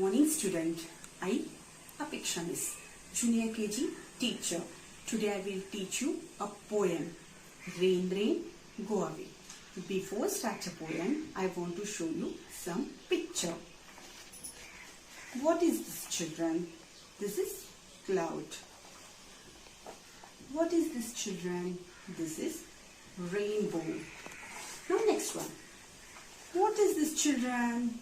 morning student. I, APEKSHA Miss, Junior KG teacher. Today I will teach you a poem. Rain, rain, go away. Before start a poem, I want to show you some picture. What is this, children? This is cloud. What is this, children? This is rainbow. Now next one. What is this, children?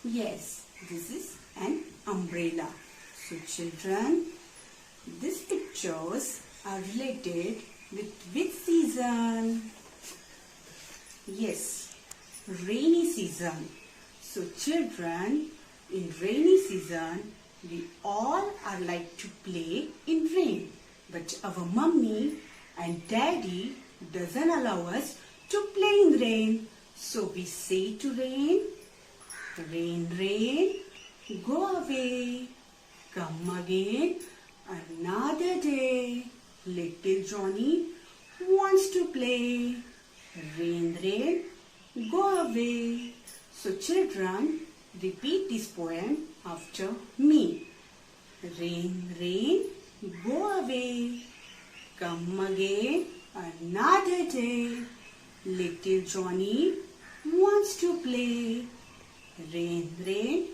Yes, this is an umbrella. So children, these pictures are related with which season? Yes, rainy season. So children, in rainy season, we all are like to play in rain. But our mummy and daddy doesn't allow us to play in rain. So we say to rain, rain, rain, go away, come again another day. Little Johnny wants to play. Rain, rain, go away. So children, repeat this poem after me. Rain, rain, go away, come again another day. Little Johnny wants to play. Rain, rain,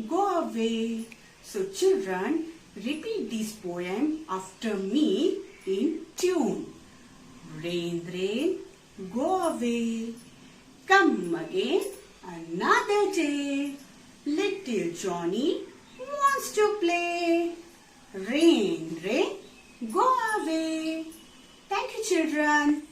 go away. So children, repeat this poem after me in tune. Rain, rain, go away, come again another day. Little Johnny wants to play. Rain, rain, go away. Thank you, children.